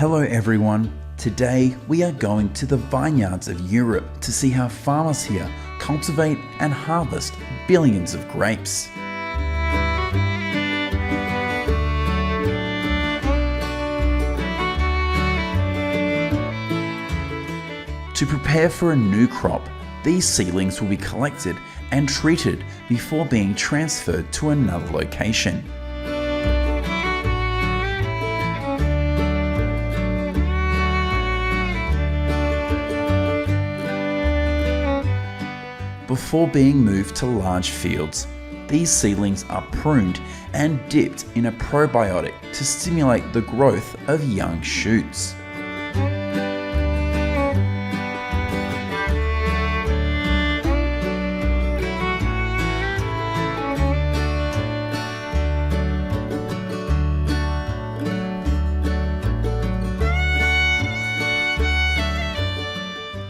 Hello everyone. Today we are going to the vineyards of Europe to see how farmers here cultivate and harvest billions of grapes. To prepare for a new crop, these seedlings will be collected and treated before being transferred to another location. Before being moved to large fields, these seedlings are pruned and dipped in a probiotic to stimulate the growth of young shoots.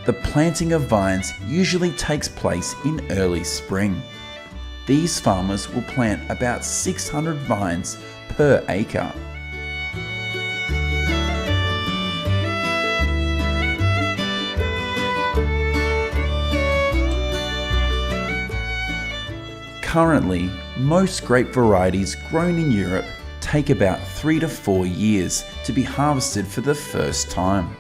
The planting of vines usually takes place in early spring. These farmers will plant about 600 vines per acre. Currently, most grape varieties grown in Europe take about 3 to 4 years to be harvested for the first time.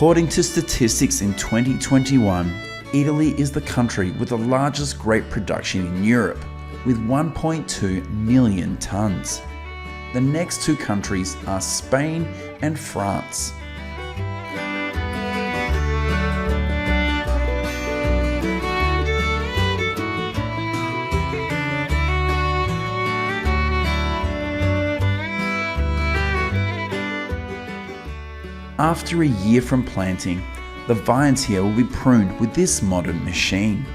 According to statistics in 2021, Italy is the country with the largest grape production in Europe, with 1.2 million tonnes. The next two countries are Spain and France. After a year from planting, the vines here will be pruned with this modern machine.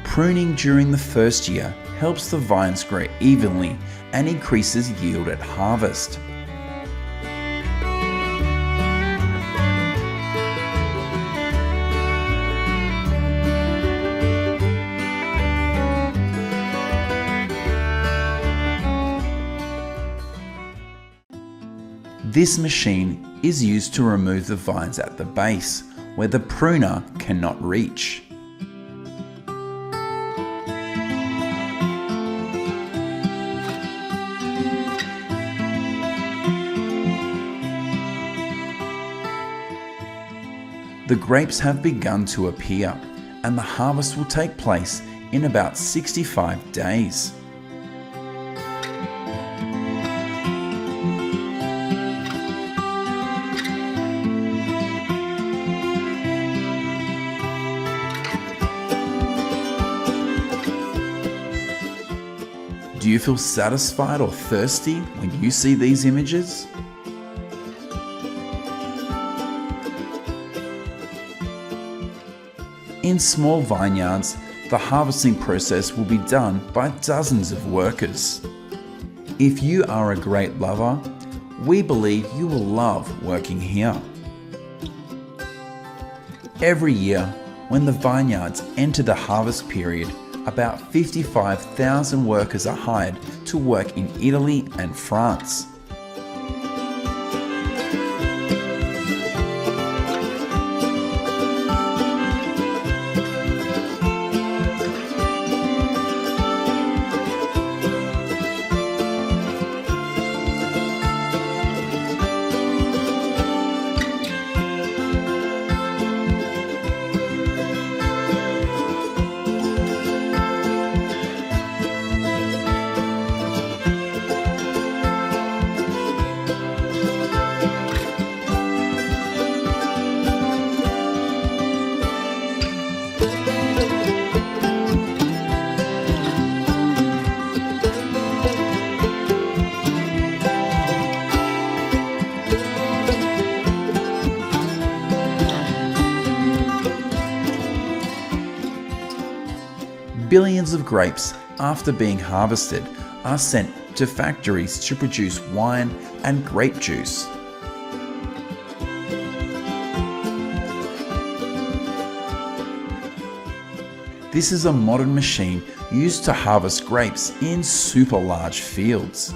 Pruning during the first year helps the vines grow evenly and increases yield at harvest. This machine is used to remove the vines at the base, where the pruner cannot reach. The grapes have begun to appear, and the harvest will take place in about 65 days. Do you feel satisfied or thirsty when you see these images? In small vineyards, the harvesting process will be done by dozens of workers. If you are a grape lover, we believe you will love working here. Every year, when the vineyards enter the harvest period, about 55,000 workers are hired to work in Italy and France. Billions of grapes, after being harvested, are sent to factories to produce wine and grape juice. This is a modern machine used to harvest grapes in super large fields.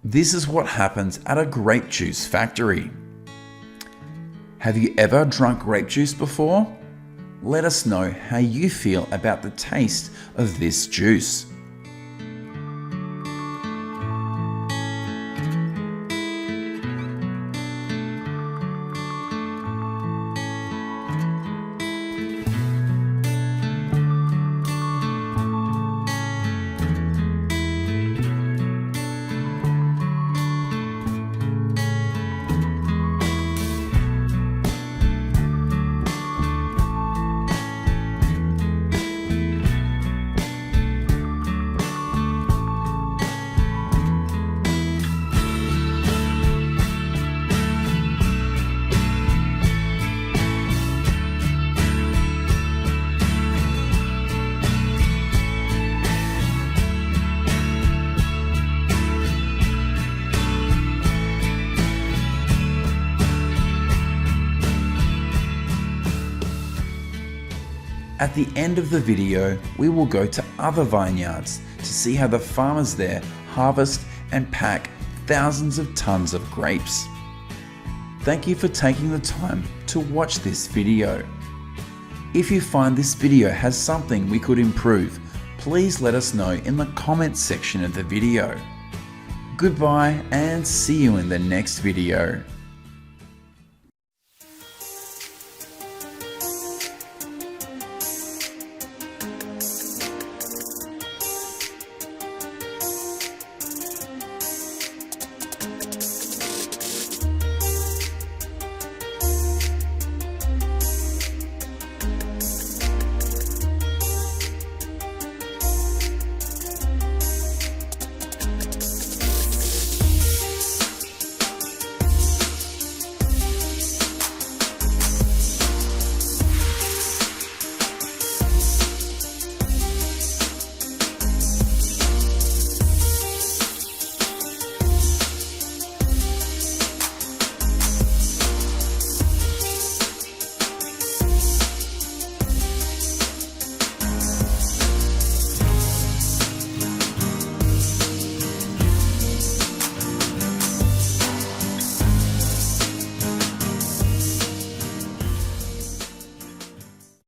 This is what happens at a grape juice factory. Have you ever drunk grape juice before? Let us know how you feel about the taste of this juice. At the end of the video, we will go to other vineyards to see how the farmers there harvest and pack thousands of tons of grapes. Thank you for taking the time to watch this video. If you find this video has something we could improve, please let us know in the comments section of the video. Goodbye and see you in the next video.